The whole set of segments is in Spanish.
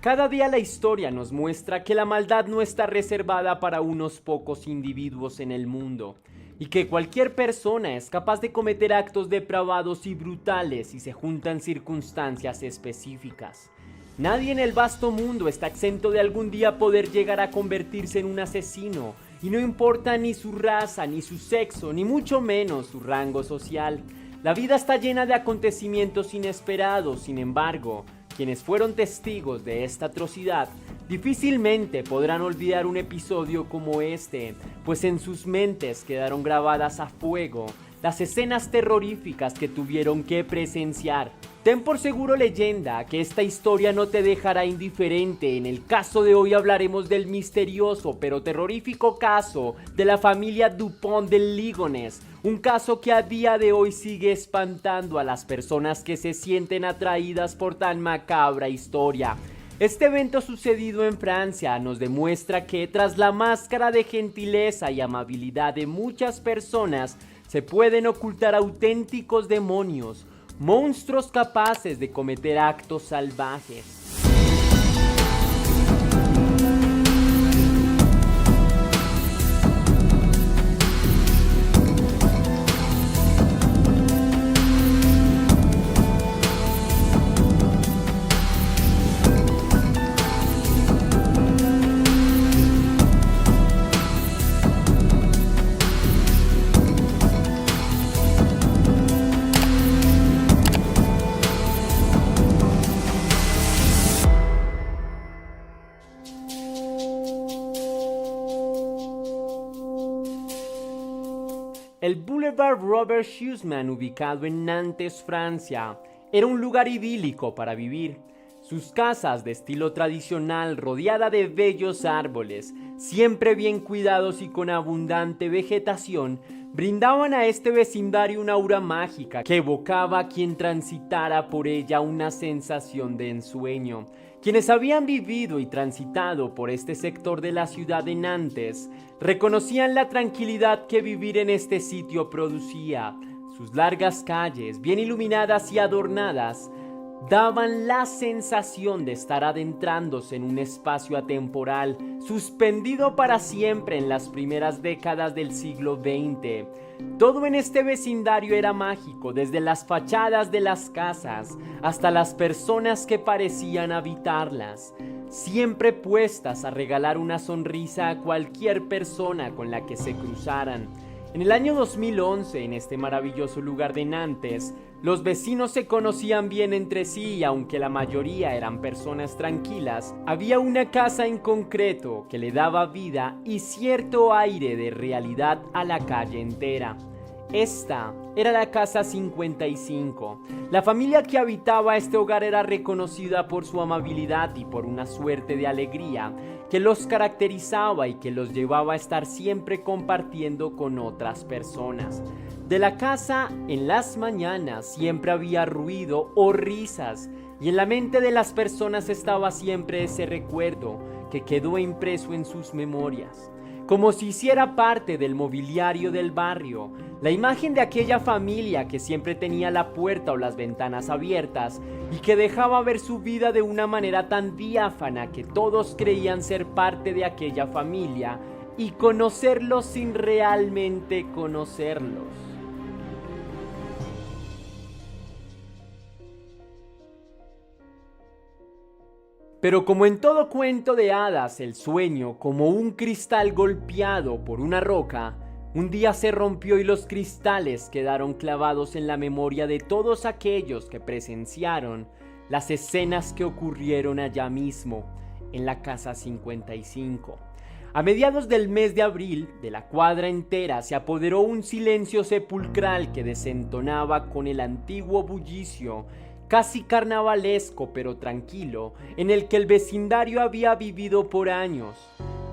Cada día la historia nos muestra que la maldad no está reservada para unos pocos individuos en el mundo, y que cualquier persona es capaz de cometer actos depravados y brutales si se juntan circunstancias específicas. Nadie en el vasto mundo está exento de algún día poder llegar a convertirse en un asesino, y no importa ni su raza, ni su sexo, ni mucho menos su rango social. La vida está llena de acontecimientos inesperados, sin embargo, quienes fueron testigos de esta atrocidad difícilmente podrán olvidar un episodio como este, pues en sus mentes quedaron grabadas a fuego las escenas terroríficas que tuvieron que presenciar. Ten por seguro, leyenda, que esta historia no te dejará indiferente. En el caso de hoy hablaremos del misterioso pero terrorífico caso de la familia Dupont de Ligonnès, un caso que a día de hoy sigue espantando a las personas que se sienten atraídas por tan macabra historia. Este evento sucedido en Francia nos demuestra que tras la máscara de gentileza y amabilidad de muchas personas se pueden ocultar auténticos demonios, monstruos capaces de cometer actos salvajes. El Boulevard Robert Schumann, ubicado en Nantes, Francia, era un lugar idílico para vivir. Sus casas de estilo tradicional, rodeada de bellos árboles, siempre bien cuidados y con abundante vegetación, brindaban a este vecindario una aura mágica que evocaba a quien transitara por ella una sensación de ensueño. Quienes habían vivido y transitado por este sector de la ciudad de Nantes reconocían la tranquilidad que vivir en este sitio producía. Sus largas calles, bien iluminadas y adornadas, daban la sensación de estar adentrándose en un espacio atemporal, suspendido para siempre en las primeras décadas del siglo XX. Todo en este vecindario era mágico, desde las fachadas de las casas hasta las personas que parecían habitarlas, siempre puestas a regalar una sonrisa a cualquier persona con la que se cruzaran. En el año 2011, en este maravilloso lugar de Nantes, los vecinos se conocían bien entre sí y aunque la mayoría eran personas tranquilas, había una casa en concreto que le daba vida y cierto aire de realidad a la calle entera. Esta era la casa 55. La familia que habitaba este hogar era reconocida por su amabilidad y por una suerte de alegría que los caracterizaba y que los llevaba a estar siempre compartiendo con otras personas. De la casa, en las mañanas siempre había ruido o risas, y en la mente de las personas estaba siempre ese recuerdo que quedó impreso en sus memorias, como si hiciera parte del mobiliario del barrio, la imagen de aquella familia que siempre tenía la puerta o las ventanas abiertas y que dejaba ver su vida de una manera tan diáfana que todos creían ser parte de aquella familia y conocerlos sin realmente conocerlos. Pero como en todo cuento de hadas, el sueño, como un cristal golpeado por una roca, un día se rompió y los cristales quedaron clavados en la memoria de todos aquellos que presenciaron las escenas que ocurrieron allá mismo, en la casa 55. A mediados del mes de abril, de la cuadra entera se apoderó un silencio sepulcral que desentonaba con el antiguo bullicio casi carnavalesco pero tranquilo, en el que el vecindario había vivido por años.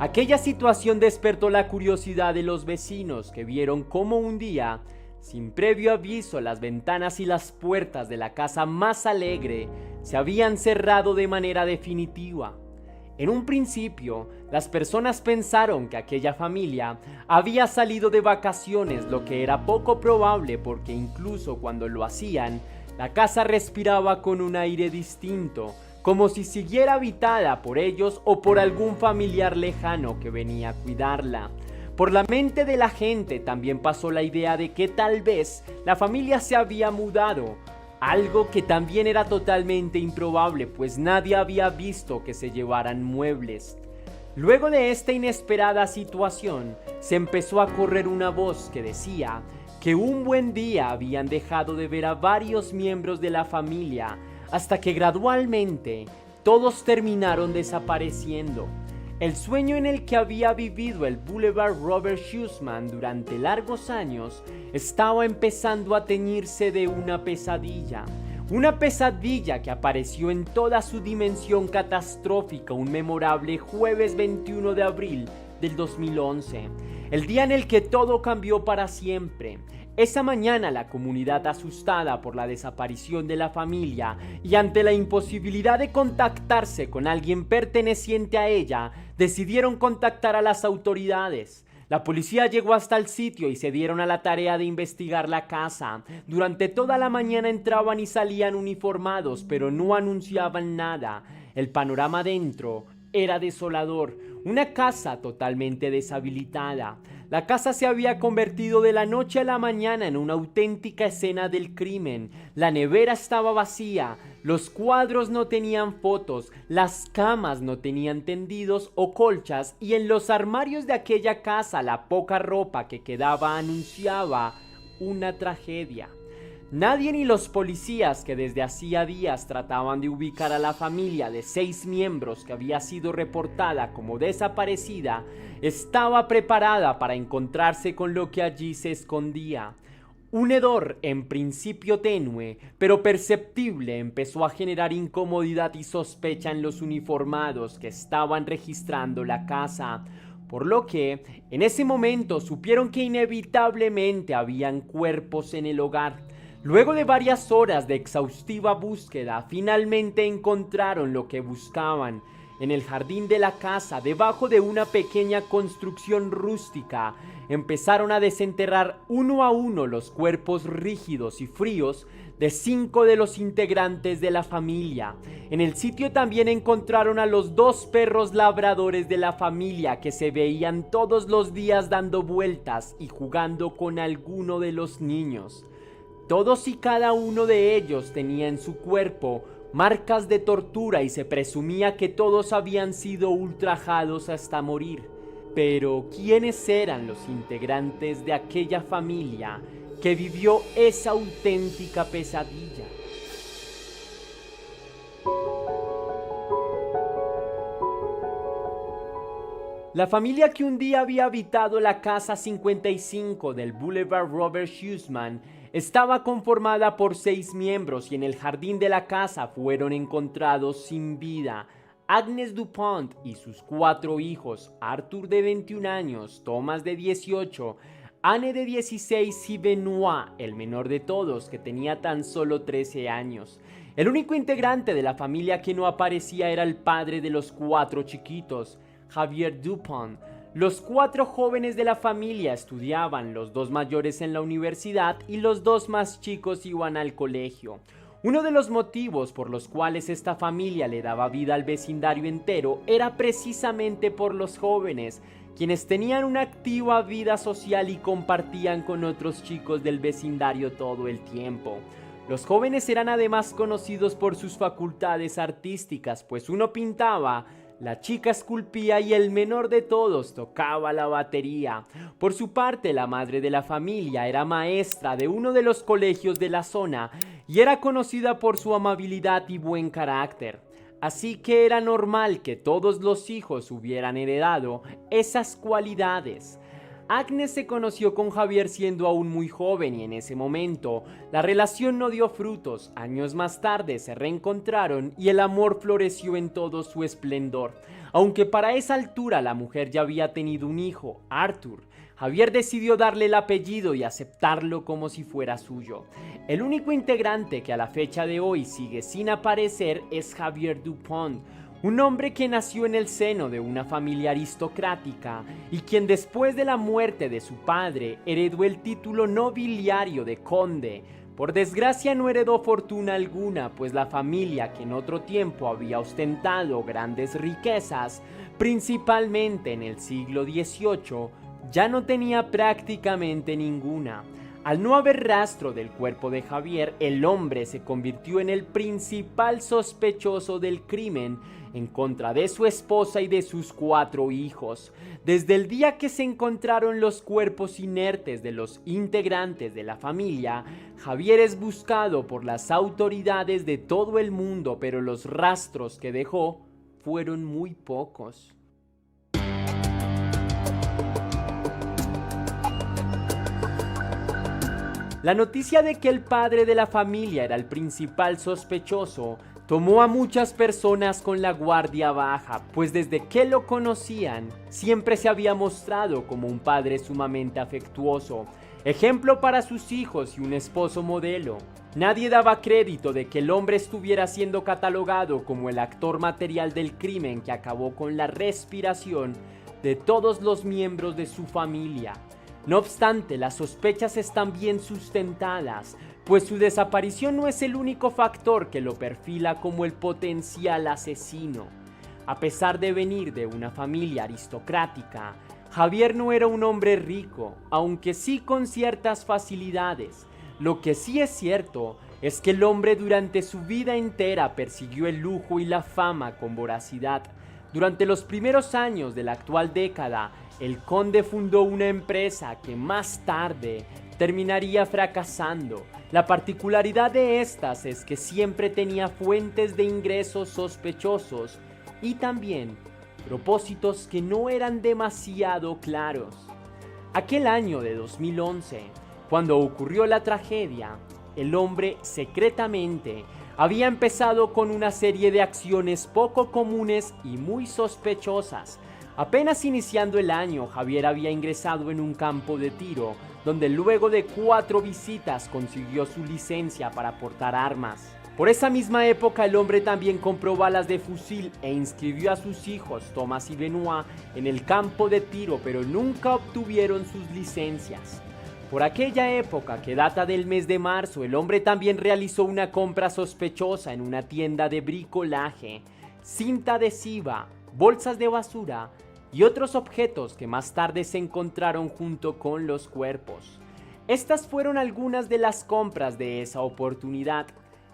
Aquella situación despertó la curiosidad de los vecinos, que vieron cómo un día, sin previo aviso, las ventanas y las puertas de la casa más alegre se habían cerrado de manera definitiva. En un principio, las personas pensaron que aquella familia había salido de vacaciones, lo que era poco probable porque incluso cuando lo hacían, la casa respiraba con un aire distinto, como si siguiera habitada por ellos o por algún familiar lejano que venía a cuidarla. Por la mente de la gente también pasó la idea de que tal vez la familia se había mudado, algo que también era totalmente improbable, pues nadie había visto que se llevaran muebles. Luego de esta inesperada situación, se empezó a correr una voz que decía que un buen día habían dejado de ver a varios miembros de la familia, hasta que gradualmente todos terminaron desapareciendo. El sueño en el que había vivido el Boulevard Robert Schussman durante largos años estaba empezando a teñirse de una pesadilla que apareció en toda su dimensión catastrófica un memorable jueves 21 de abril del 2011, el día en el que todo cambió para siempre. Esa mañana la comunidad, asustada por la desaparición de la familia y ante la imposibilidad de contactarse con alguien perteneciente a ella, decidieron contactar a las autoridades. La policía llegó hasta el sitio y se dieron a la tarea de investigar la casa. Durante toda la mañana entraban y salían uniformados, pero no anunciaban nada. El panorama dentro era desolador, una casa totalmente deshabilitada. La casa se había convertido de la noche a la mañana en una auténtica escena del crimen. La nevera estaba vacía, los cuadros no tenían fotos, las camas no tenían tendidos o colchas y en los armarios de aquella casa la poca ropa que quedaba anunciaba una tragedia. Nadie, ni los policías que desde hacía días trataban de ubicar a la familia de 6 miembros que había sido reportada como desaparecida, estaba preparada para encontrarse con lo que allí se escondía. Un hedor en principio tenue, pero perceptible, empezó a generar incomodidad y sospecha en los uniformados que estaban registrando la casa, por lo que en ese momento supieron que inevitablemente habían cuerpos en el hogar. Luego de varias horas de exhaustiva búsqueda, finalmente encontraron lo que buscaban. En el jardín de la casa, debajo de una pequeña construcción rústica, empezaron a desenterrar uno a uno los cuerpos rígidos y fríos de 5 de los integrantes de la familia. En el sitio también encontraron a los 2 perros labradores de la familia que se veían todos los días dando vueltas y jugando con alguno de los niños. Todos y cada uno de ellos tenía en su cuerpo marcas de tortura y se presumía que todos habían sido ultrajados hasta morir. Pero ¿quiénes eran los integrantes de aquella familia que vivió esa auténtica pesadilla? La familia que un día había habitado la casa 55 del Boulevard Robert Schussman estaba conformada por 6 miembros y en el jardín de la casa fueron encontrados sin vida Agnes Dupont y sus 4 hijos, Arthur de 21 años, Thomas de 18, Anne de 16 y Benoit, el menor de todos, que tenía tan solo 13 años. El único integrante de la familia que no aparecía era el padre de los 4 chiquitos, Javier Dupont. Los 4 jóvenes de la familia estudiaban, los 2 mayores en la universidad y los 2 más chicos iban al colegio. Uno de los motivos por los cuales esta familia le daba vida al vecindario entero era precisamente por los jóvenes, quienes tenían una activa vida social y compartían con otros chicos del vecindario todo el tiempo. Los jóvenes eran además conocidos por sus facultades artísticas, pues uno pintaba, la chica esculpía y el menor de todos tocaba la batería. Por su parte, la madre de la familia era maestra de uno de los colegios de la zona y era conocida por su amabilidad y buen carácter. Así que era normal que todos los hijos hubieran heredado esas cualidades. Agnes se conoció con Javier siendo aún muy joven y en ese momento la relación no dio frutos. Años más tarde se reencontraron y el amor floreció en todo su esplendor. Aunque para esa altura la mujer ya había tenido un hijo, Arthur, Javier decidió darle el apellido y aceptarlo como si fuera suyo. El único integrante que a la fecha de hoy sigue sin aparecer es Javier Dupont, un hombre que nació en el seno de una familia aristocrática y quien después de la muerte de su padre heredó el título nobiliario de conde, Por desgracia no heredó fortuna alguna, pues la familia que en otro tiempo había ostentado grandes riquezas, principalmente en el siglo XVIII, ya no tenía prácticamente ninguna. Al no haber rastro del cuerpo de Javier, el hombre se convirtió en el principal sospechoso del crimen en contra de su esposa y de sus 4 hijos. Desde el día que se encontraron los cuerpos inertes de los integrantes de la familia, Javier es buscado por las autoridades de todo el mundo, pero los rastros que dejó fueron muy pocos. La noticia de que el padre de la familia era el principal sospechoso tomó a muchas personas con la guardia baja, pues desde que lo conocían siempre se había mostrado como un padre sumamente afectuoso, ejemplo para sus hijos y un esposo modelo. Nadie daba crédito de que el hombre estuviera siendo catalogado como el actor material del crimen que acabó con la respiración de todos los miembros de su familia. No obstante, las sospechas están bien sustentadas, pues su desaparición no es el único factor que lo perfila como el potencial asesino. A pesar de venir de una familia aristocrática, Javier no era un hombre rico, aunque sí con ciertas facilidades. Lo que sí es cierto es que el hombre durante su vida entera persiguió el lujo y la fama con voracidad. Durante los primeros años de la actual década, el conde fundó una empresa que más tarde terminaría fracasando. La particularidad de estas es que siempre tenía fuentes de ingresos sospechosos y también propósitos que no eran demasiado claros. Aquel año de 2011, cuando ocurrió la tragedia, el hombre secretamente había empezado con una serie de acciones poco comunes y muy sospechosas. Apenas iniciando el año, Javier había ingresado en un campo de tiro, donde luego de 4 visitas consiguió su licencia para portar armas. Por esa misma época, el hombre también compró balas de fusil e inscribió a sus hijos, Thomas y Benoit, en el campo de tiro, pero nunca obtuvieron sus licencias. Por aquella época, que data del mes de marzo, el hombre también realizó una compra sospechosa en una tienda de bricolaje, cinta adhesiva, bolsas de basura y otros objetos que más tarde se encontraron junto con los cuerpos. Estas fueron algunas de las compras de esa oportunidad.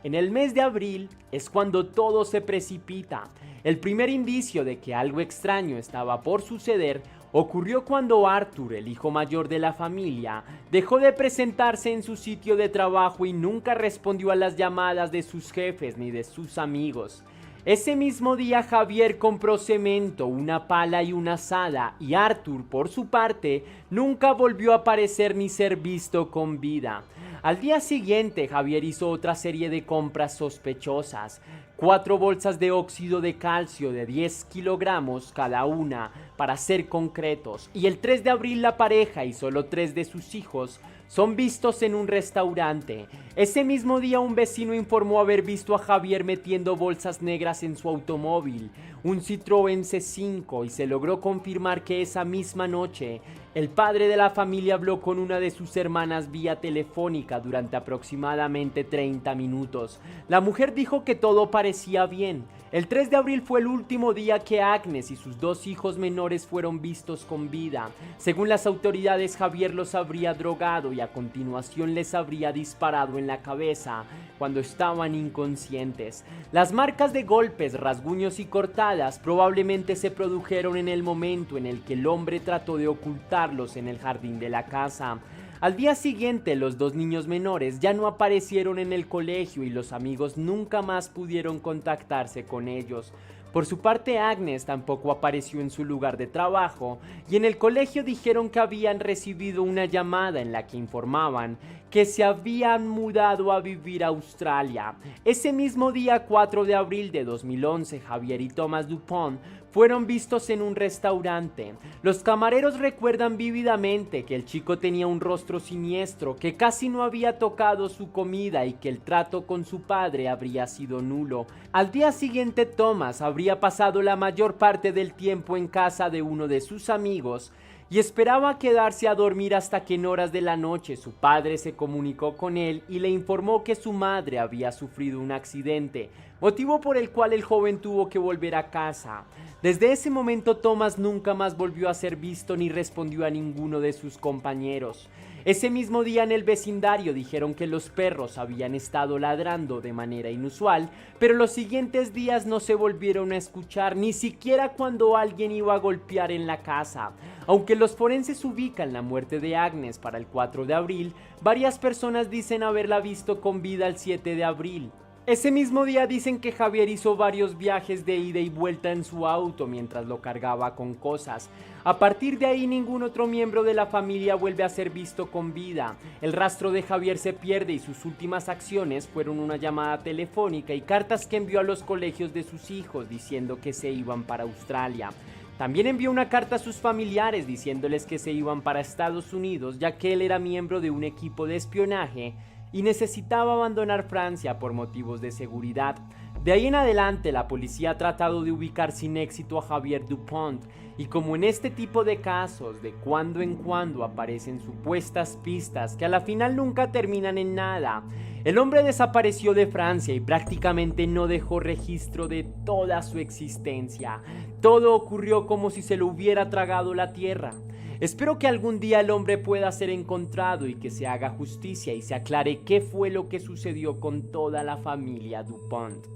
En el mes de abril es cuando todo se precipita. El primer indicio de que algo extraño estaba por suceder ocurrió cuando Arthur, el hijo mayor de la familia, dejó de presentarse en su sitio de trabajo y nunca respondió a las llamadas de sus jefes ni de sus amigos. Ese mismo día Javier compró cemento, una pala y una azada, y Arthur, por su parte, nunca volvió a aparecer ni ser visto con vida. Al día siguiente, Javier hizo otra serie de compras sospechosas. 4 bolsas de óxido de calcio de 10 kilogramos cada una, para ser concretos, y el 3 de abril la pareja y solo 3 de sus hijos son vistos en un restaurante. Ese mismo día un vecino informó haber visto a Javier metiendo bolsas negras en su automóvil, un Citroën C5, y se logró confirmar que esa misma noche el padre de la familia habló con una de sus hermanas vía telefónica durante aproximadamente 30 minutos. La mujer dijo que todo parecía bien. El 3 de abril fue el último día que Agnes y sus 2 hijos menores fueron vistos con vida. Según las autoridades, Javier los habría drogado y a continuación les habría disparado en la cabeza cuando estaban inconscientes. Las marcas de golpes, rasguños y cortadas probablemente se produjeron en el momento en el que el hombre trató de ocultarlos en el jardín de la casa. Al día siguiente, los 2 niños menores ya no aparecieron en el colegio y los amigos nunca más pudieron contactarse con ellos. Por su parte, Agnes tampoco apareció en su lugar de trabajo y en el colegio dijeron que habían recibido una llamada en la que informaban que se habían mudado a vivir a Australia. Ese mismo día, 4 de abril de 2011, Javier y Thomas Dupont fueron vistos en un restaurante. Los camareros recuerdan vívidamente que el chico tenía un rostro siniestro, que casi no había tocado su comida y que el trato con su padre habría sido nulo. Al día siguiente, Thomas habría pasado la mayor parte del tiempo en casa de uno de sus amigos y esperaba quedarse a dormir hasta que en horas de la noche su padre se comunicó con él y le informó que su madre había sufrido un accidente, motivo por el cual el joven tuvo que volver a casa. Desde ese momento Thomas nunca más volvió a ser visto ni respondió a ninguno de sus compañeros. Ese mismo día en el vecindario dijeron que los perros habían estado ladrando de manera inusual, pero los siguientes días no se volvieron a escuchar, ni siquiera cuando alguien iba a golpear en la casa. Aunque los forenses ubican la muerte de Agnes para el 4 de abril, varias personas dicen haberla visto con vida el 7 de abril. Ese mismo día dicen que Javier hizo varios viajes de ida y vuelta en su auto mientras lo cargaba con cosas. A partir de ahí ningún otro miembro de la familia vuelve a ser visto con vida. El rastro de Javier se pierde y sus últimas acciones fueron una llamada telefónica y cartas que envió a los colegios de sus hijos diciendo que se iban para Australia. También envió una carta a sus familiares diciéndoles que se iban para Estados Unidos, ya que él era miembro de un equipo de espionaje y necesitaba abandonar Francia por motivos de seguridad. De ahí en adelante la policía ha tratado de ubicar sin éxito a Javier Dupont, y como en este tipo de casos de cuando en cuando aparecen supuestas pistas que a la final nunca terminan en nada, el hombre desapareció de Francia y prácticamente no dejó registro de toda su existencia. Todo ocurrió como si se lo hubiera tragado la tierra. Espero que algún día el hombre pueda ser encontrado y que se haga justicia y se aclare qué fue lo que sucedió con toda la familia Dupont.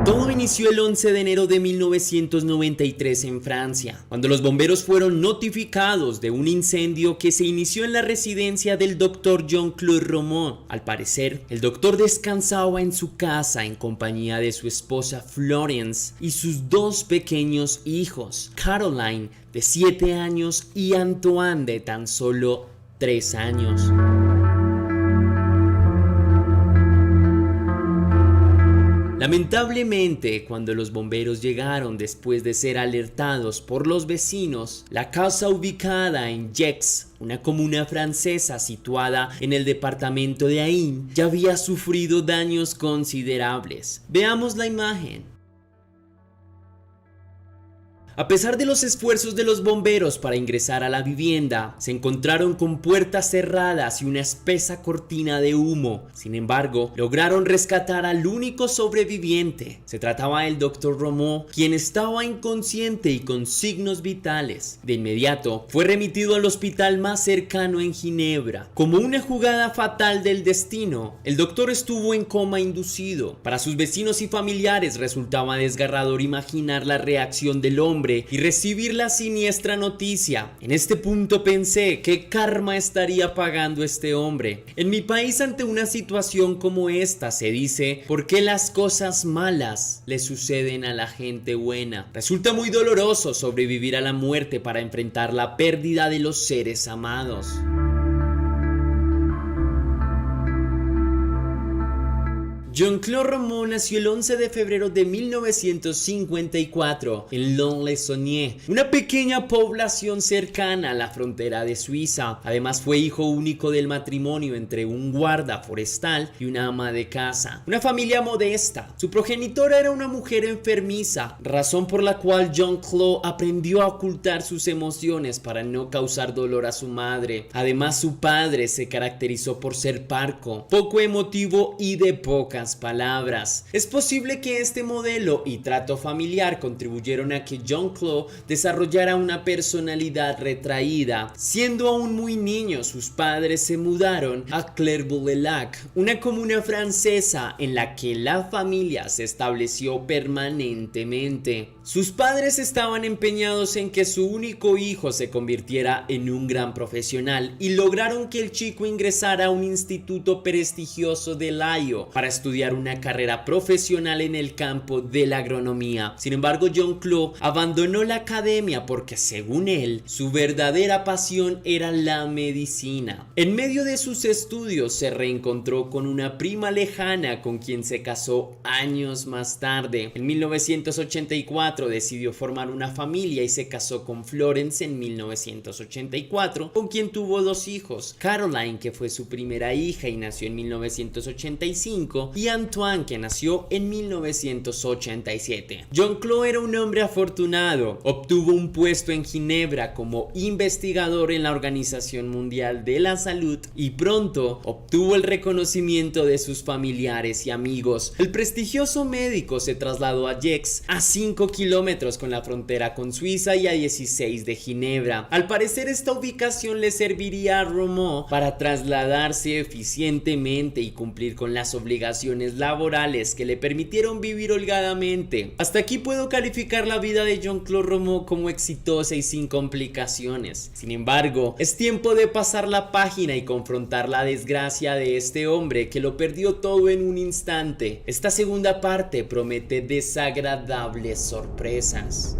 Todo inició el 11 de enero de 1993 en Francia, cuando los bomberos fueron notificados de un incendio que se inició en la residencia del Dr. Jean-Claude Romand. Al parecer, el doctor descansaba en su casa en compañía de su esposa Florence y sus dos pequeños hijos, Caroline, de 7 años, y Antoine, de tan solo 3 años. Lamentablemente, cuando los bomberos llegaron después de ser alertados por los vecinos, la casa ubicada en Gex, una comuna francesa situada en el departamento de Ain, ya había sufrido daños considerables. Veamos la imagen. A pesar de los esfuerzos de los bomberos para ingresar a la vivienda, se encontraron con puertas cerradas y una espesa cortina de humo. Sin embargo, lograron rescatar al único sobreviviente. Se trataba del Dr. Romand, quien estaba inconsciente y con signos vitales. De inmediato, fue remitido al hospital más cercano en Ginebra. Como una jugada fatal del destino, el doctor estuvo en coma inducido. Para sus vecinos y familiares resultaba desgarrador imaginar la reacción del hombre y recibir la siniestra noticia. En este punto pensé, ¿qué karma estaría pagando este hombre? En mi país, ante una situación como esta, se dice, ¿por qué las cosas malas le suceden a la gente buena? Resulta muy doloroso sobrevivir a la muerte para enfrentar la pérdida de los seres amados. Jean-Claude Romand nació el 11 de febrero de 1954 en Lons-le-Saunier, una pequeña población cercana a la frontera de Suiza. Además, fue hijo único del matrimonio entre un guarda forestal y una ama de casa. Una familia modesta. Su progenitora era una mujer enfermiza, razón por la cual Jean-Claude aprendió a ocultar sus emociones para no causar dolor a su madre. Además, su padre se caracterizó por ser parco, poco emotivo y de pocas palabras. Es posible que este modelo y trato familiar contribuyeron a que Jean-Claude desarrollara una personalidad retraída. Siendo aún muy niño, sus padres se mudaron a Clairvaux-le-Lac, una comuna francesa en la que la familia se estableció permanentemente. Sus padres estaban empeñados en que su único hijo se convirtiera en un gran profesional y lograron que el chico ingresara a un instituto prestigioso de Lyon para estudiar estudiar una carrera profesional en el campo de la agronomía. Sin embargo, Jean-Claude abandonó la academia porque, según él, su verdadera pasión era la medicina. En medio de sus estudios se reencontró con una prima lejana con quien se casó años más tarde. En 1984 decidió formar una familia y se casó con Florence en 1984, con quien tuvo dos hijos: Caroline, que fue su primera hija y nació en 1985, y Antoine, que nació en 1987. Jean-Claude era un hombre afortunado. Obtuvo un puesto en Ginebra como investigador en la Organización Mundial de la Salud y pronto obtuvo el reconocimiento de sus familiares y amigos. El prestigioso médico se trasladó a Gex, a 5 kilómetros con la frontera con Suiza y a 16 de Ginebra. Al parecer, esta ubicación le serviría a Romeau para trasladarse eficientemente y cumplir con las obligaciones laborales que le permitieron vivir holgadamente. Hasta aquí puedo calificar la vida de Jean-Claude Romeau como exitosa y sin complicaciones. Sin embargo, es tiempo de pasar la página y confrontar la desgracia de este hombre que lo perdió todo en un instante. Esta segunda parte promete desagradables sorpresas.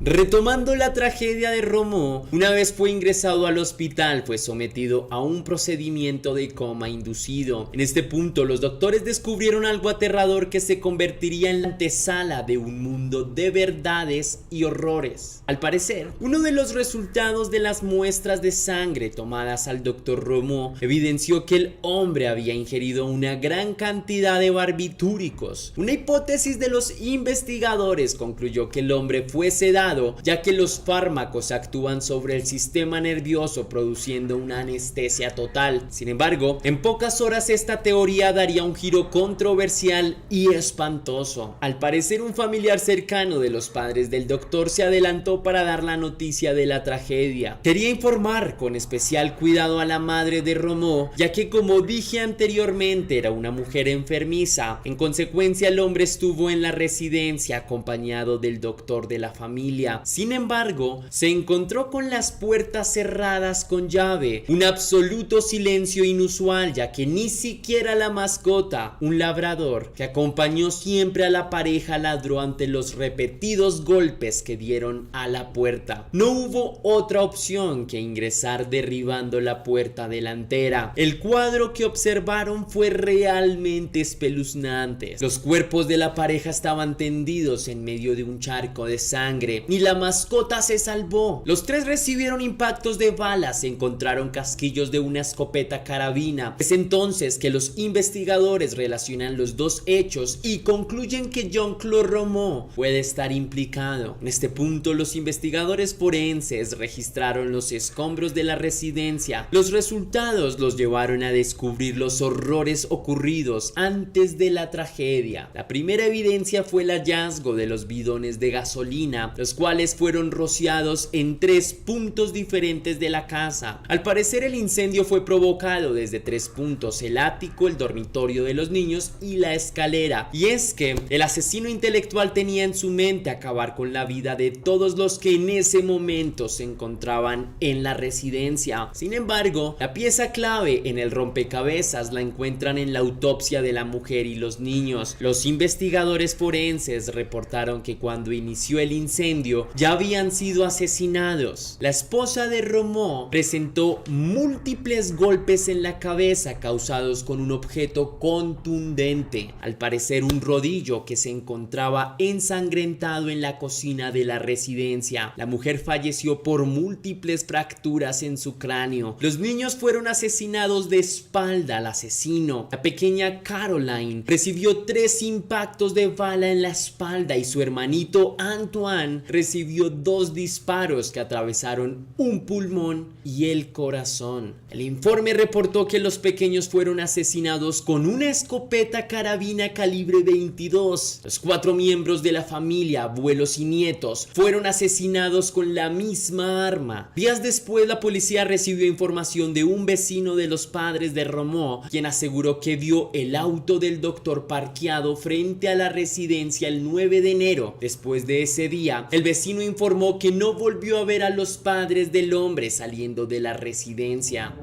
Retomando la tragedia de Romeau, una vez fue ingresado al hospital, fue sometido a un procedimiento de coma inducido. En este punto, los doctores descubrieron algo aterrador que se convertiría en la antesala de un mundo de verdades y horrores. Al parecer, uno de los resultados de las muestras de sangre tomadas al Dr. Romeau evidenció que el hombre había ingerido una gran cantidad de barbitúricos. Una hipótesis de los investigadores concluyó que el hombre fue sedado, ya que los fármacos actúan sobre el sistema nervioso produciendo una anestesia total. Sin embargo, en pocas horas esta teoría daría un giro controversial y espantoso. Al parecer, un familiar cercano de los padres del doctor se adelantó para dar la noticia de la tragedia. Quería informar con especial cuidado a la madre de Romeau, ya que, como dije anteriormente, era una mujer enfermiza. En consecuencia, el hombre estuvo en la residencia acompañado del doctor de la familia. Sin embargo, se encontró con las puertas cerradas con llave, un absoluto silencio inusual, ya que ni siquiera la mascota, un labrador que acompañó siempre a la pareja, ladró ante los repetidos golpes que dieron a la puerta. No hubo otra opción que ingresar derribando la puerta delantera. El cuadro que observaron fue realmente espeluznante. Los cuerpos de la pareja estaban tendidos en medio de un charco de sangre. Ni la mascota se salvó. Los tres recibieron impactos de balas, se encontraron casquillos de una escopeta carabina. Es entonces que los investigadores relacionan los dos hechos y concluyen que Jean-Claude Romeau puede estar implicado. En este punto, los investigadores forenses registraron los escombros de la residencia. Los resultados los llevaron a descubrir los horrores ocurridos antes de la tragedia. La primera evidencia fue el hallazgo de los bidones de gasolina, los cuales fueron rociados en 3 puntos diferentes de la casa. Al parecer, el incendio fue provocado desde 3 puntos: el ático, el dormitorio de los niños y la escalera. Y es que el asesino intelectual tenía en su mente acabar con la vida de todos los que en ese momento se encontraban en la residencia. Sin embargo, la pieza clave en el rompecabezas la encuentran en la autopsia de la mujer y los niños. Los investigadores forenses reportaron que cuando inició el incendio ya habían sido asesinados. La esposa de Romeau presentó múltiples golpes en la cabeza causados con un objeto contundente, al parecer un rodillo que se encontraba ensangrentado en la cocina de la residencia. La mujer falleció por múltiples fracturas en su cráneo. Los niños fueron asesinados de espalda al asesino. La pequeña Caroline recibió 3 impactos de bala en la espalda y su hermanito Antoine recibió 2 disparos que atravesaron un pulmón y el corazón. El informe reportó que los pequeños fueron asesinados con una escopeta carabina calibre 22. Los 4 miembros de la familia, abuelos y nietos, fueron asesinados con la misma arma. Días después, la policía recibió información de un vecino de los padres de Romeau, quien aseguró que vio el auto del doctor parqueado frente a la residencia el 9 de enero. Después de ese día, el vecino informó que no volvió a ver a los padres del hombre saliendo de la residencia.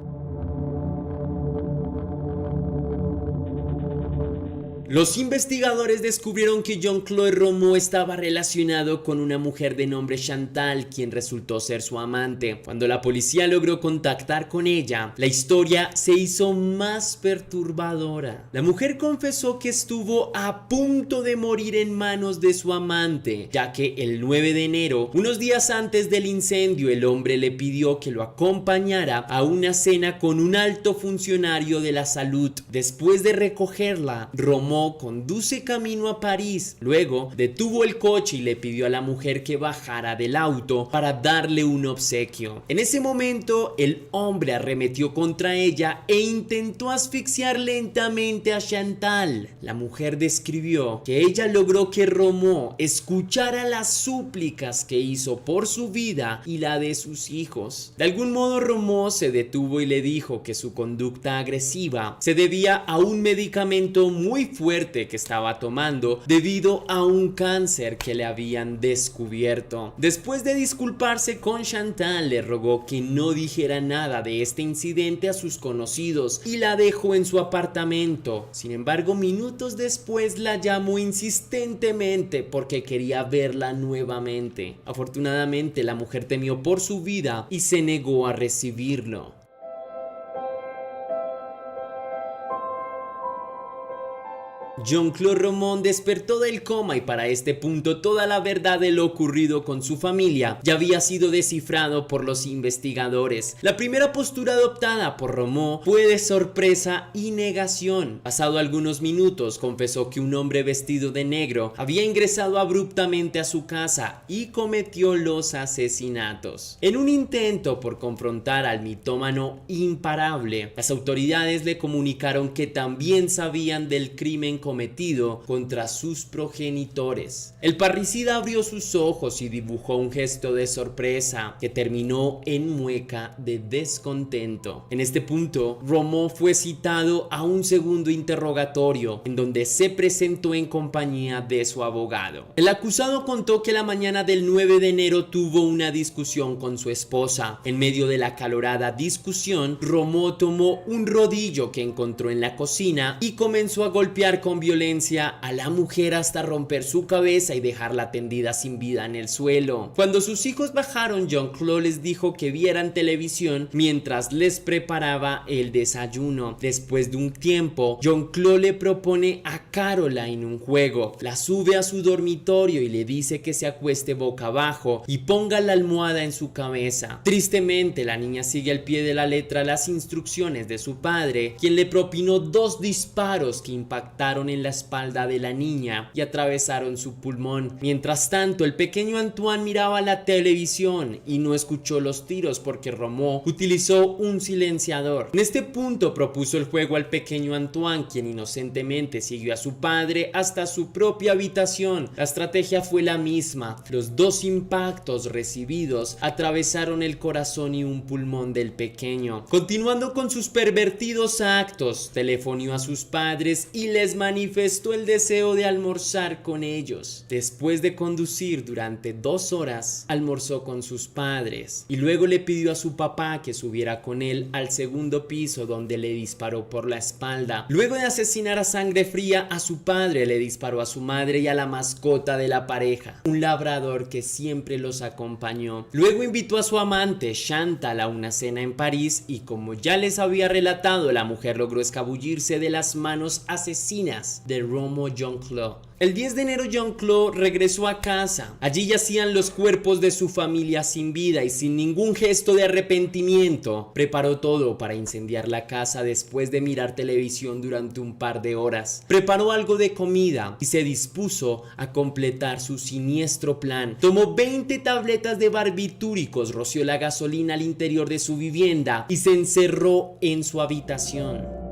Los investigadores descubrieron que Jean-Claude Romo estaba relacionado con una mujer de nombre Chantal, quien resultó ser su amante. Cuando la policía logró contactar con ella, la historia se hizo más perturbadora. La mujer confesó que estuvo a punto de morir en manos de su amante, ya que el 9 de enero, unos días antes del incendio, el hombre le pidió que lo acompañara a una cena con un alto funcionario de la salud. Después de recogerla, Romo conduce camino a París. Luego detuvo el coche y le pidió a la mujer que bajara del auto para darle un obsequio. En ese momento, el hombre arremetió contra ella e intentó asfixiar lentamente a Chantal. La mujer describió que ella logró que Romo escuchara las súplicas que hizo por su vida y la de sus hijos. De algún modo, Romo se detuvo y le dijo que su conducta agresiva se debía a un medicamento muy fuerte que estaba tomando debido a un cáncer que le habían descubierto. Después de disculparse con Chantal, le rogó que no dijera nada de este incidente a sus conocidos y la dejó en su apartamento. Sin embargo, minutos después la llamó insistentemente porque quería verla nuevamente. Afortunadamente, la mujer temió por su vida y se negó a recibirlo. Jean-Claude Romo despertó del coma y para este punto toda la verdad de lo ocurrido con su familia ya había sido descifrado por los investigadores. La primera postura adoptada por Romo fue de sorpresa y negación. Pasado algunos minutos, confesó que un hombre vestido de negro había ingresado abruptamente a su casa y cometió los asesinatos. En un intento por confrontar al mitómano imparable, las autoridades le comunicaron que también sabían del crimen cometido contra sus progenitores. El parricida abrió sus ojos y dibujó un gesto de sorpresa que terminó en mueca de descontento. En este punto, Romo fue citado a un segundo interrogatorio en donde se presentó en compañía de su abogado. El acusado contó que la mañana del 9 de enero tuvo una discusión con su esposa. En medio de la acalorada discusión, Romo tomó un rodillo que encontró en la cocina y comenzó a golpear con violencia a la mujer hasta romper su cabeza y dejarla tendida sin vida en el suelo. Cuando sus hijos bajaron, Jean-Claude les dijo que vieran televisión mientras les preparaba el desayuno. Después de un tiempo, Jean-Claude le propone a Caroline un juego. La sube a su dormitorio y le dice que se acueste boca abajo y ponga la almohada en su cabeza. Tristemente, la niña sigue al pie de la letra las instrucciones de su padre, quien le propinó 2 disparos que impactaron en la espalda de la niña y atravesaron su pulmón. Mientras tanto, el pequeño Antoine miraba la televisión y no escuchó los tiros porque Romo utilizó un silenciador. En este punto propuso el juego al pequeño Antoine, quien inocentemente siguió a su padre hasta su propia habitación. La estrategia fue la misma. Los 2 impactos recibidos atravesaron el corazón y un pulmón del pequeño. Continuando con sus pervertidos actos, telefonió a sus padres y les manifestó el deseo de almorzar con ellos. Después de conducir durante 2 horas, almorzó con sus padres y luego le pidió a su papá que subiera con él al segundo piso, donde le disparó por la espalda. Luego de asesinar a sangre fría a su padre, le disparó a su madre y a la mascota de la pareja, un labrador que siempre los acompañó. Luego invitó a su amante Chantal a una cena en París y, como ya les había relatado, la mujer logró escabullirse de las manos asesinas de Romo Jean-Claude. El 10 de enero, Jean-Claude regresó a casa. Allí yacían los cuerpos de su familia sin vida y sin ningún gesto de arrepentimiento. Preparó todo para incendiar la casa después de mirar televisión durante un par de horas. Preparó algo de comida y se dispuso a completar su siniestro plan. Tomó 20 tabletas de barbitúricos, roció la gasolina al interior de su vivienda y se encerró en su habitación.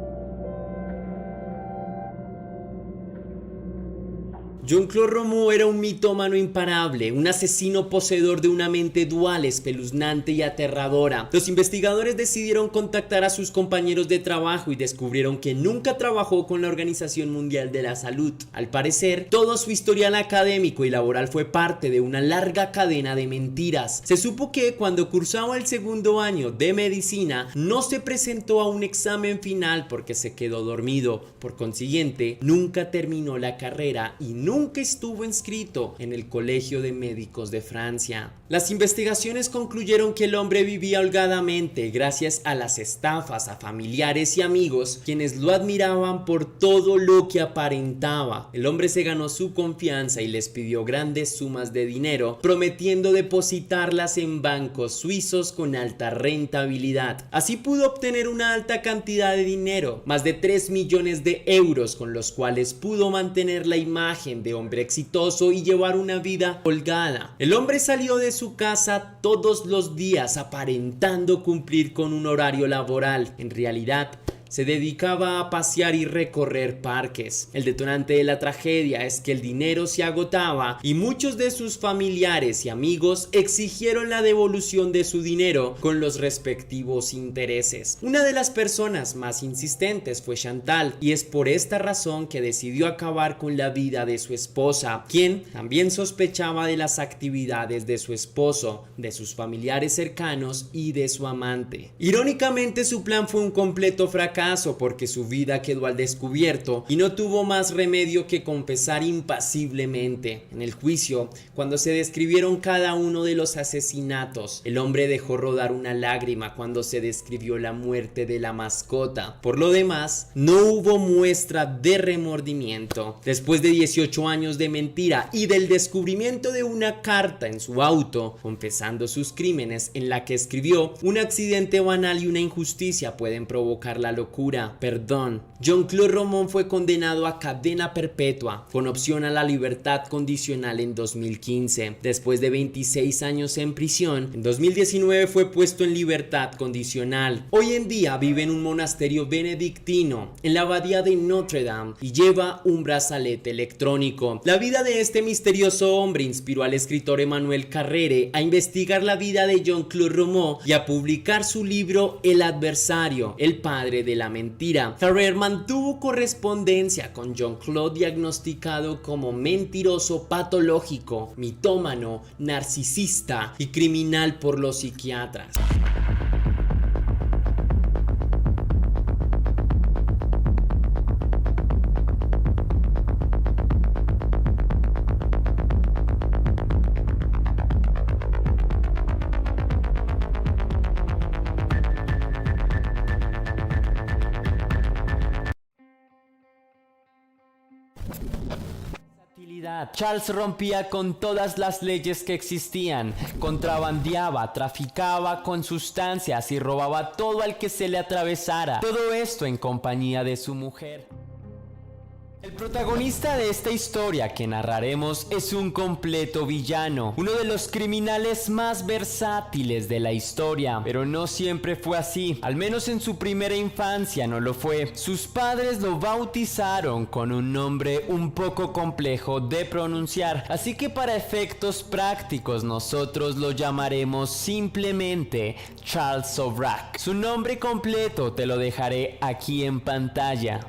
Jean-Claude Romo era un mitómano imparable, un asesino poseedor de una mente dual, espeluznante y aterradora. Los investigadores decidieron contactar a sus compañeros de trabajo y descubrieron que nunca trabajó con la Organización Mundial de la Salud. Al parecer, todo su historial académico y laboral fue parte de una larga cadena de mentiras. Se supo que cuando cursaba el segundo año de medicina, no se presentó a un examen final porque se quedó dormido. Por consiguiente, nunca terminó la carrera y nunca estuvo inscrito en el Colegio de Médicos de Francia. Las investigaciones concluyeron que el hombre vivía holgadamente gracias a las estafas a familiares y amigos, quienes lo admiraban por todo lo que aparentaba. El hombre se ganó su confianza y les pidió grandes sumas de dinero, prometiendo depositarlas en bancos suizos con alta rentabilidad. Así pudo obtener una alta cantidad de dinero, más de 3 millones de euros, con los cuales pudo mantener la imagen de hombre exitoso y llevar una vida holgada. El hombre salió de su casa todos los días aparentando cumplir con un horario laboral. En realidad, se dedicaba a pasear y recorrer parques. El detonante de la tragedia es que el dinero se agotaba y muchos de sus familiares y amigos exigieron la devolución de su dinero con los respectivos intereses. Una de las personas más insistentes fue Chantal, y es por esta razón que decidió acabar con la vida de su esposa, quien también sospechaba de las actividades de su esposo, de sus familiares cercanos y de su amante. Irónicamente, su plan fue un completo fracaso porque su vida quedó al descubierto y no tuvo más remedio que confesar impasiblemente. En el juicio, cuando se describieron cada uno de los asesinatos, el hombre dejó rodar una lágrima cuando se describió la muerte de la mascota. Por lo demás, no hubo muestra de remordimiento. Después de 18 años de mentira y del descubrimiento de una carta en su auto confesando sus crímenes, en la que escribió: un accidente banal y una injusticia pueden provocar la locura. Perdón. Jean-Claude Romo fue condenado a cadena perpetua con opción a la libertad condicional en 2015. Después de 26 años en prisión, en 2019 fue puesto en libertad condicional. Hoy en día vive en un monasterio benedictino en la abadía de Notre Dame y lleva un brazalete electrónico. La vida de este misterioso hombre inspiró al escritor Emmanuel Carrère a investigar la vida de Jean-Claude Romo y a publicar su libro El adversario, el padre de la mentira. Carrère mantuvo correspondencia con Jean-Claude, diagnosticado como mentiroso patológico, mitómano, narcisista y criminal por los psiquiatras. Charles rompía con todas las leyes que existían, contrabandeaba, traficaba con sustancias y robaba todo al que se le atravesara. Todo esto en compañía de su mujer. El protagonista de esta historia que narraremos es un completo villano, uno de los criminales más versátiles de la historia, pero no siempre fue así, al menos en su primera infancia no lo fue. Sus padres lo bautizaron con un nombre un poco complejo de pronunciar, así que para efectos prácticos nosotros lo llamaremos simplemente Charles Saubrac. Su nombre completo te lo dejaré aquí en pantalla.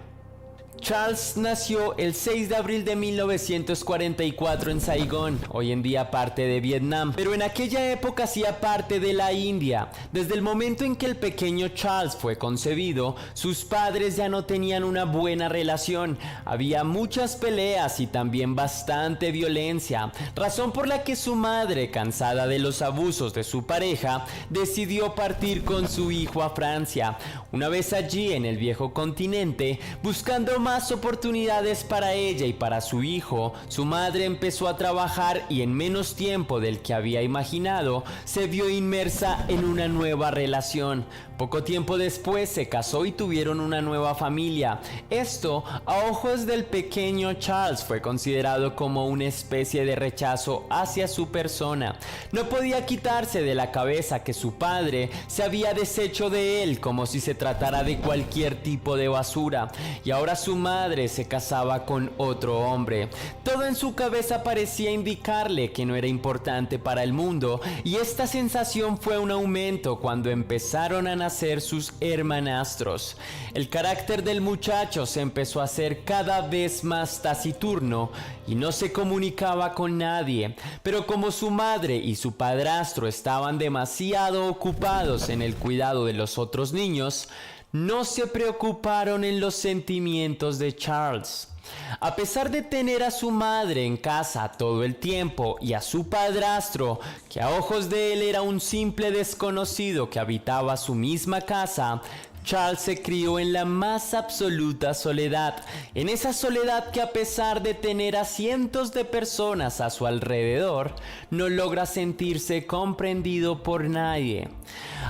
Charles nació el 6 de abril de 1944 en Saigón, hoy en día parte de Vietnam, pero en aquella época hacía parte de la India. Desde el momento en que el pequeño Charles fue concebido, sus padres ya no tenían una buena relación. Había muchas peleas y también bastante violencia, razón por la que su madre, cansada de los abusos de su pareja, decidió partir con su hijo a Francia. Una vez allí en el viejo continente, buscando más oportunidades para ella y para su hijo, su madre empezó a trabajar y en menos tiempo del que había imaginado, se vio inmersa en una nueva relación. Poco tiempo después se casó y tuvieron una nueva familia. Esto, a ojos del pequeño Charles, fue considerado como una especie de rechazo hacia su persona. No podía quitarse de la cabeza que su padre se había deshecho de él como si se tratara de cualquier tipo de basura, y ahora su madre se casaba con otro hombre. Todo en su cabeza parecía indicarle que no era importante para el mundo, y esta sensación fue un aumento cuando empezaron a nacer sus hermanastros. El carácter del muchacho se empezó a hacer cada vez más taciturno y no se comunicaba con nadie, pero como su madre y su padrastro estaban demasiado ocupados en el cuidado de los otros niños, no se preocuparon en los sentimientos de Charles. A pesar de tener a su madre en casa todo el tiempo y a su padrastro, que a ojos de él era un simple desconocido que habitaba su misma casa, Charles se crió en la más absoluta soledad, en esa soledad que a pesar de tener a cientos de personas a su alrededor, no logra sentirse comprendido por nadie.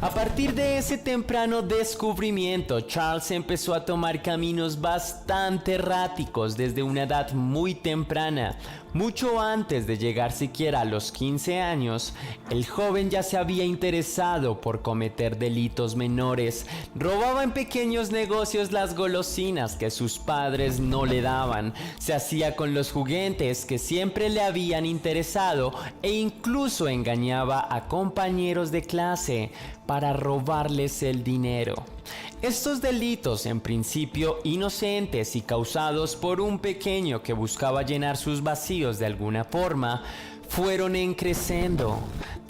A partir de ese temprano descubrimiento, Charles empezó a tomar caminos bastante erráticos desde una edad muy temprana. Mucho antes de llegar siquiera a los 15 años, el joven ya se había interesado por cometer delitos menores. Robaba en pequeños negocios las golosinas que sus padres no le daban. Se hacía con los juguetes que siempre le habían interesado e incluso engañaba a compañeros de clase para robarles el dinero. Estos delitos, en principio inocentes y causados por un pequeño que buscaba llenar sus vacíos de alguna forma, fueron creciendo.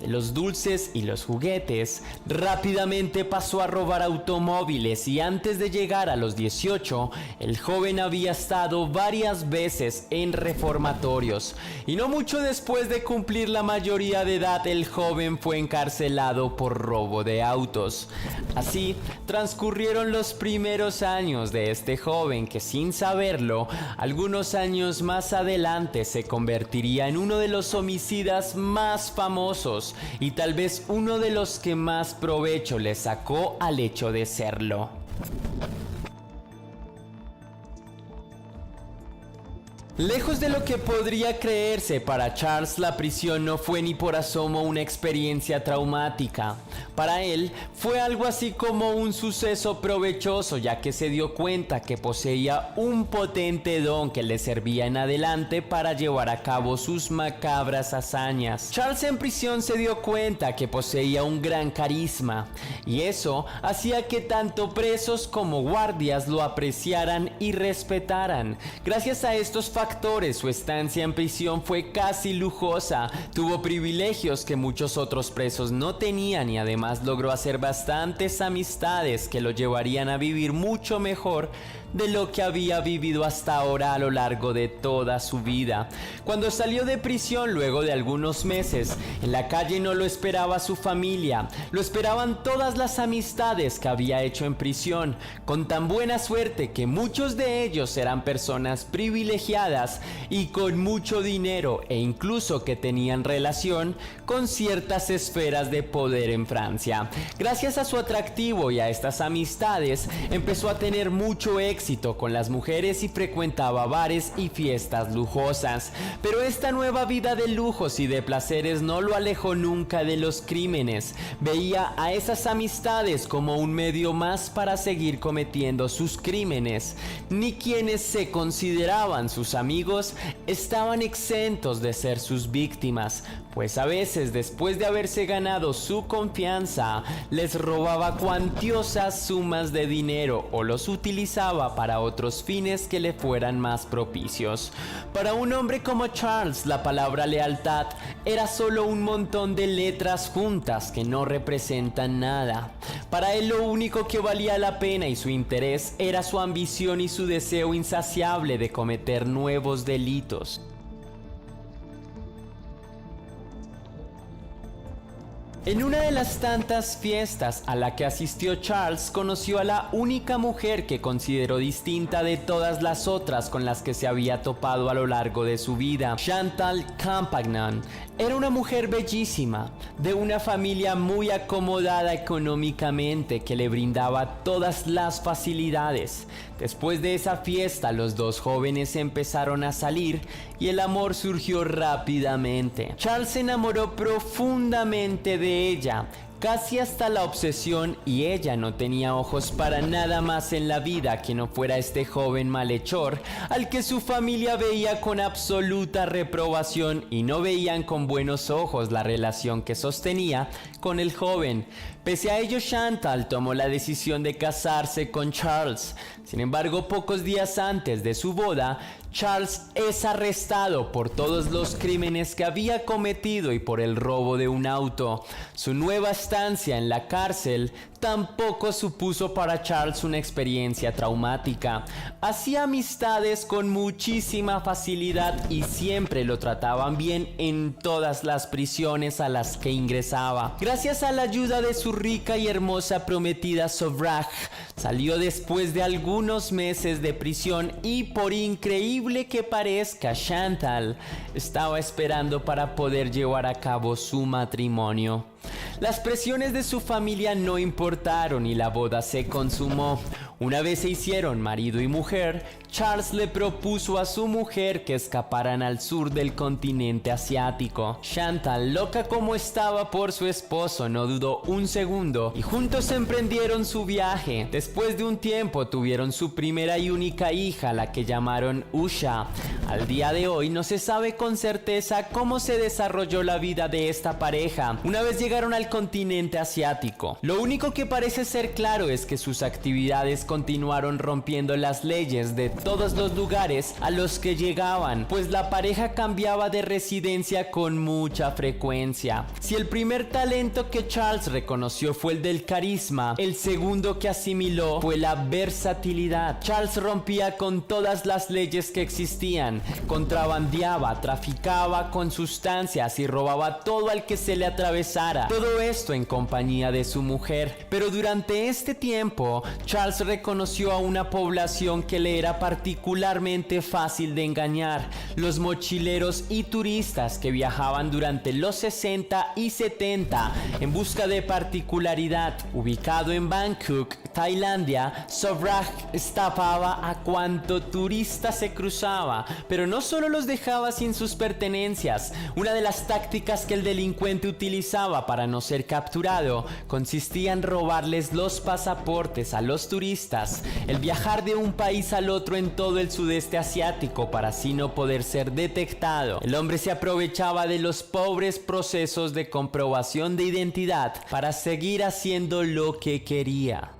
De los dulces y los juguetes, rápidamente pasó a robar automóviles, y antes de llegar a los 18, el joven había estado varias veces en reformatorios. Y no mucho después de cumplir la mayoría de edad, el joven fue encarcelado por robo de autos. Así transcurrieron los primeros años de este joven que, sin saberlo, algunos años más adelante se convertiría en uno de los homicidas más famosos y tal vez uno de los que más provecho le sacó al hecho de serlo. Lejos de lo que podría creerse, para Charles la prisión no fue ni por asomo una experiencia traumática. Para él fue algo así como un suceso provechoso, ya que se dio cuenta que poseía un potente don que le servía en adelante para llevar a cabo sus macabras hazañas. Charles en prisión se dio cuenta que poseía un gran carisma, y eso hacía que tanto presos como guardias lo apreciaran y respetaran. Gracias a estos factores, su estancia en prisión fue casi lujosa. Tuvo privilegios que muchos otros presos no tenían, y además logró hacer bastantes amistades que lo llevarían a vivir mucho mejor de lo que había vivido hasta ahora a lo largo de toda su vida. Cuando salió de prisión luego de algunos meses, en la calle no lo esperaba su familia, lo esperaban todas las amistades que había hecho en prisión, con tan buena suerte que muchos de ellos eran personas privilegiadas y con mucho dinero, e incluso que tenían relación con ciertas esferas de poder en Francia. Gracias a su atractivo y a estas amistades, empezó a tener mucho éxito con las mujeres y frecuentaba bares y fiestas lujosas. Pero esta nueva vida de lujos y de placeres no lo alejó nunca de los crímenes. Veía a esas amistades como un medio más para seguir cometiendo sus crímenes. Ni quienes se consideraban sus amigos estaban exentos de ser sus víctimas, pues a veces, después de haberse ganado su confianza, les robaba cuantiosas sumas de dinero o los utilizaba para otros fines que le fueran más propicios. Para un hombre como Charles, la palabra lealtad era solo un montón de letras juntas que no representan nada. Para él lo único que valía la pena y su interés era su ambición y su deseo insaciable de cometer nuevos delitos. En una de las tantas fiestas a la que asistió Charles, conoció a la única mujer que consideró distinta de todas las otras con las que se había topado a lo largo de su vida. Chantal Campagnan era una mujer bellísima, de una familia muy acomodada económicamente, que le brindaba todas las facilidades. Después de esa fiesta, los dos jóvenes empezaron a salir y el amor surgió rápidamente. Charles se enamoró profundamente de ella, casi hasta la obsesión, y ella no tenía ojos para nada más en la vida que no fuera este joven malhechor, al que su familia veía con absoluta reprobación y no veían con buenos ojos la relación que sostenía con el joven. Pese a ello, Chantal tomó la decisión de casarse con Charles. Sin embargo, pocos días antes de su boda, Charles es arrestado por todos los crímenes que había cometido y por el robo de un auto. Su nueva estancia en la cárcel tampoco supuso para Charles una experiencia traumática. Hacía amistades con muchísima facilidad y siempre lo trataban bien en todas las prisiones a las que ingresaba. Gracias a la ayuda de su rica y hermosa prometida Sauvage, salió después de algunos meses de prisión y, por increíble que parezca, Chantal estaba esperando para poder llevar a cabo su matrimonio. Las presiones de su familia no importaron y la boda se consumó. Una vez se hicieron marido y mujer, Charles le propuso a su mujer que escaparan al sur del continente asiático. Chantal, loca como estaba por su esposo, no dudó un segundo y juntos emprendieron su viaje. Después de un tiempo tuvieron su primera y única hija, la que llamaron Usha. Al día de hoy no se sabe con certeza cómo se desarrolló la vida de esta pareja una vez llegaron al continente asiático. Lo único que parece ser claro es que sus actividades continuaron rompiendo las leyes de todos los lugares a los que llegaban, pues la pareja cambiaba de residencia con mucha frecuencia. Si el primer talento que Charles reconoció fue el del carisma, el segundo que asimiló fue la versatilidad. Charles rompía con todas las leyes que existían, contrabandeaba, traficaba con sustancias y robaba todo al que se le atravesara. Todo esto en compañía de su mujer. Pero durante este tiempo, Charles reconoció a una población que le era particularmente fácil de engañar: los mochileros y turistas que viajaban durante los 60 y 70 en busca de particularidad. Ubicado en Bangkok, Tailandia, Sauvage estafaba a cuanto turista se cruzaba, pero no solo los dejaba sin sus pertenencias. Una de las tácticas que el delincuente utilizaba para no ser capturado consistía en robarles los pasaportes a los turistas, el viajar de un país al otro en todo el sudeste asiático para así no poder ser detectado. El hombre se aprovechaba de los pobres procesos de comprobación de identidad para seguir haciendo lo que quería.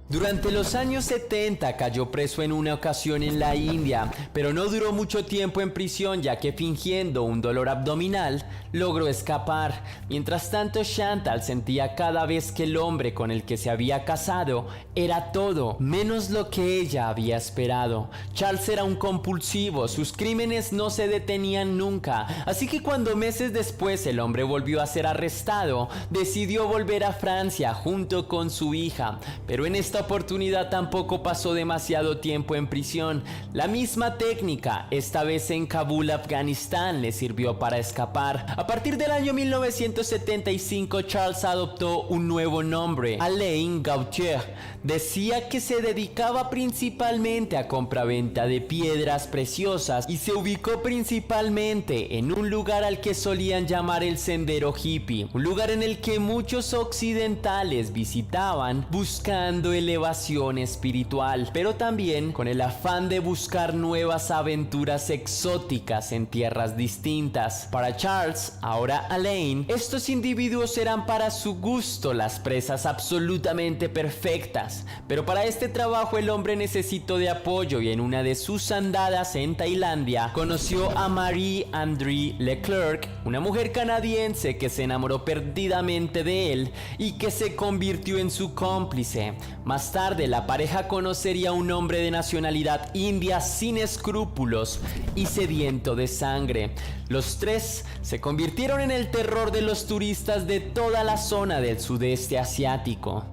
Durante los años 70 cayó preso en una ocasión en la India, pero no duró mucho tiempo en prisión, ya que fingiendo un dolor abdominal logró escapar. Mientras tanto, Chantal sentía cada vez que el hombre con el que se había casado era todo menos lo que ella había esperado. Charles era un compulsivo, sus crímenes no se detenían nunca, así que cuando meses después el hombre volvió a ser arrestado, decidió volver a Francia junto con su hija, pero en esta oportunidad tampoco pasó demasiado tiempo en prisión. La misma técnica, esta vez en Kabul, Afganistán, le sirvió para escapar. A partir del año 1975, Charles adoptó un nuevo nombre, Alain Gauthier. Decía que se dedicaba principalmente a compraventa de piedras preciosas y se ubicó principalmente en un lugar al que solían llamar el Sendero Hippie, un lugar en el que muchos occidentales visitaban buscando elevación espiritual, pero también con el afán de buscar nuevas aventuras exóticas en tierras distintas. Para Charles, ahora Alain, estos individuos eran para su gusto las presas absolutamente perfectas, pero para este trabajo el hombre necesitó de apoyo y en una de sus andadas en Tailandia conoció a Marie-André Leclerc, una mujer canadiense que se enamoró perdidamente de él y que se convirtió en su cómplice. Más tarde, la pareja conocería a un hombre de nacionalidad india sin escrúpulos y sediento de sangre. Los tres se convirtieron en el terror de los turistas de toda la zona del sudeste asiático.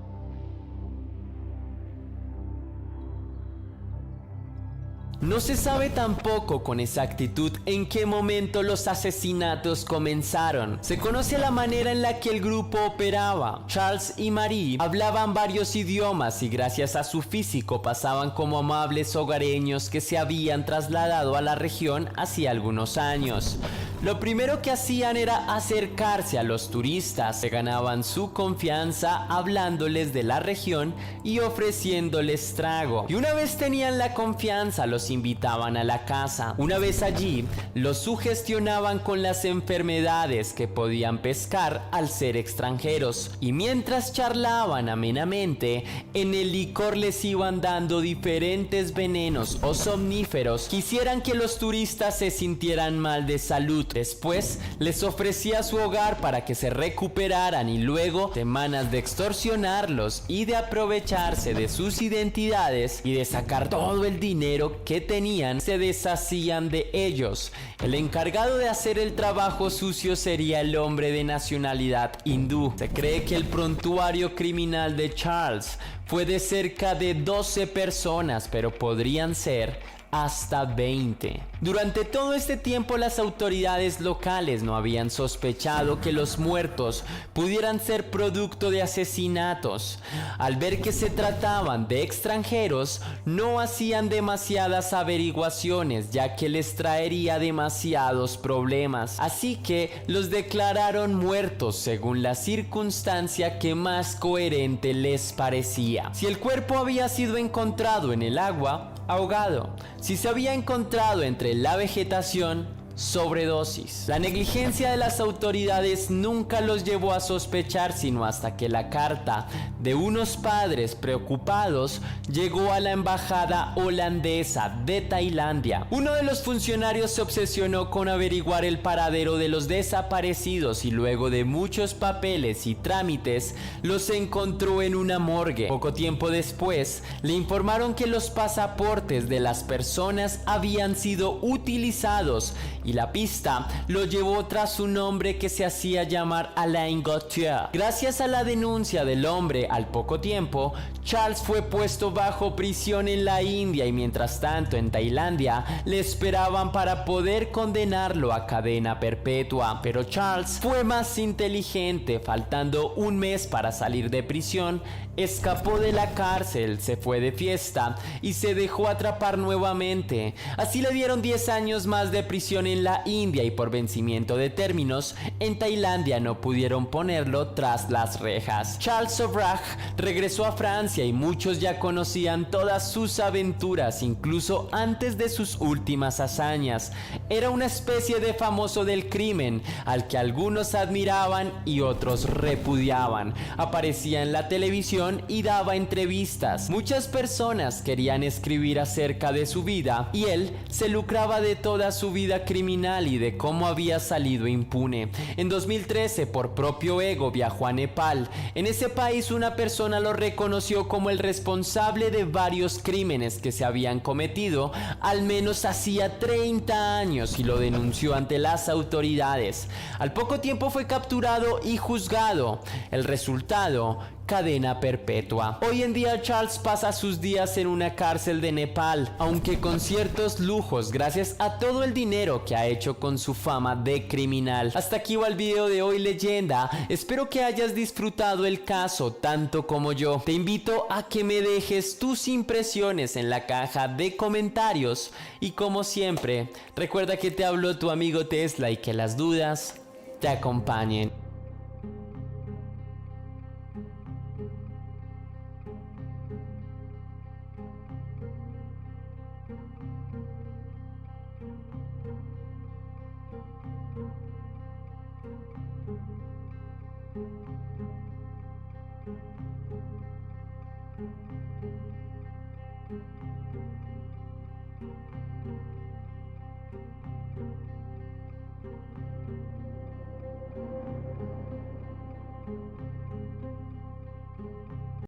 No se sabe tampoco con exactitud en qué momento los asesinatos comenzaron. Se conoce la manera en la que el grupo operaba. Charles y Marie hablaban varios idiomas y gracias a su físico pasaban como amables hogareños que se habían trasladado a la región hacía algunos años. Lo primero que hacían era acercarse a los turistas, se ganaban su confianza hablándoles de la región y ofreciéndoles trago. Y una vez tenían la confianza, los invitaban a la casa. Una vez allí, los sugestionaban con las enfermedades que podían pescar al ser extranjeros. Y mientras charlaban amenamente, en el licor les iban dando diferentes venenos o somníferos que hicieran que los turistas se sintieran mal de salud. Después les ofrecía su hogar para que se recuperaran y luego semanas de extorsionarlos y de aprovecharse de sus identidades y de sacar todo el dinero que tenían, se deshacían de ellos. El encargado de hacer el trabajo sucio sería el hombre de nacionalidad hindú. Se cree que el prontuario criminal de Charles fue de cerca de 12 personas, pero podrían ser hasta 20. Durante todo este tiempo las autoridades locales no habían sospechado que los muertos pudieran ser producto de asesinatos. Al ver que se trataban de extranjeros, no hacían demasiadas averiguaciones, ya que les traería demasiados problemas. Así que los declararon muertos según la circunstancia que más coherente les parecía. Si el cuerpo había sido encontrado en el agua, ahogado. Si se había encontrado entre la vegetación, sobredosis. La negligencia de las autoridades nunca los llevó a sospechar, sino hasta que la carta de unos padres preocupados llegó a la embajada holandesa de Tailandia. Uno de los funcionarios se obsesionó con averiguar el paradero de los desaparecidos y luego de muchos papeles y trámites los encontró en una morgue. Poco tiempo después le informaron que los pasaportes de las personas habían sido utilizados y la pista lo llevó tras un hombre que se hacía llamar Alain Gauthier. Gracias a la denuncia del hombre, al poco tiempo, Charles fue puesto bajo prisión en la India y mientras tanto en Tailandia le esperaban para poder condenarlo a cadena perpetua. Pero Charles fue más inteligente. Faltando un mes para salir de prisión, escapó de la cárcel, se fue de fiesta y se dejó atrapar nuevamente. Así le dieron 10 años más de prisión en la India y por vencimiento de términos en Tailandia no pudieron ponerlo tras las rejas. Charles Sobhraj regresó a Francia y muchos ya conocían todas sus aventuras, incluso antes de sus últimas hazañas. Era una especie de famoso del crimen al que algunos admiraban y otros repudiaban. Aparecía en la televisión y daba entrevistas. Muchas personas querían escribir acerca de su vida y él se lucraba de toda su vida criminal y de cómo había salido impune. En 2013, por propio ego, viajó a Nepal. En ese país una persona lo reconoció como el responsable de varios crímenes que se habían cometido al menos hacía 30 años y lo denunció ante las autoridades. Al poco tiempo fue capturado y juzgado. El resultado: cadena perpetua. Hoy en día Charles pasa sus días en una cárcel de Nepal, aunque con ciertos lujos gracias a todo el dinero que ha hecho con su fama de criminal. Hasta aquí va el video de hoy, leyenda. Espero que hayas disfrutado el caso tanto como yo. Te invito a que me dejes tus impresiones en la caja de comentarios y como siempre, recuerda que te habló tu amigo Tesla y que las dudas te acompañen.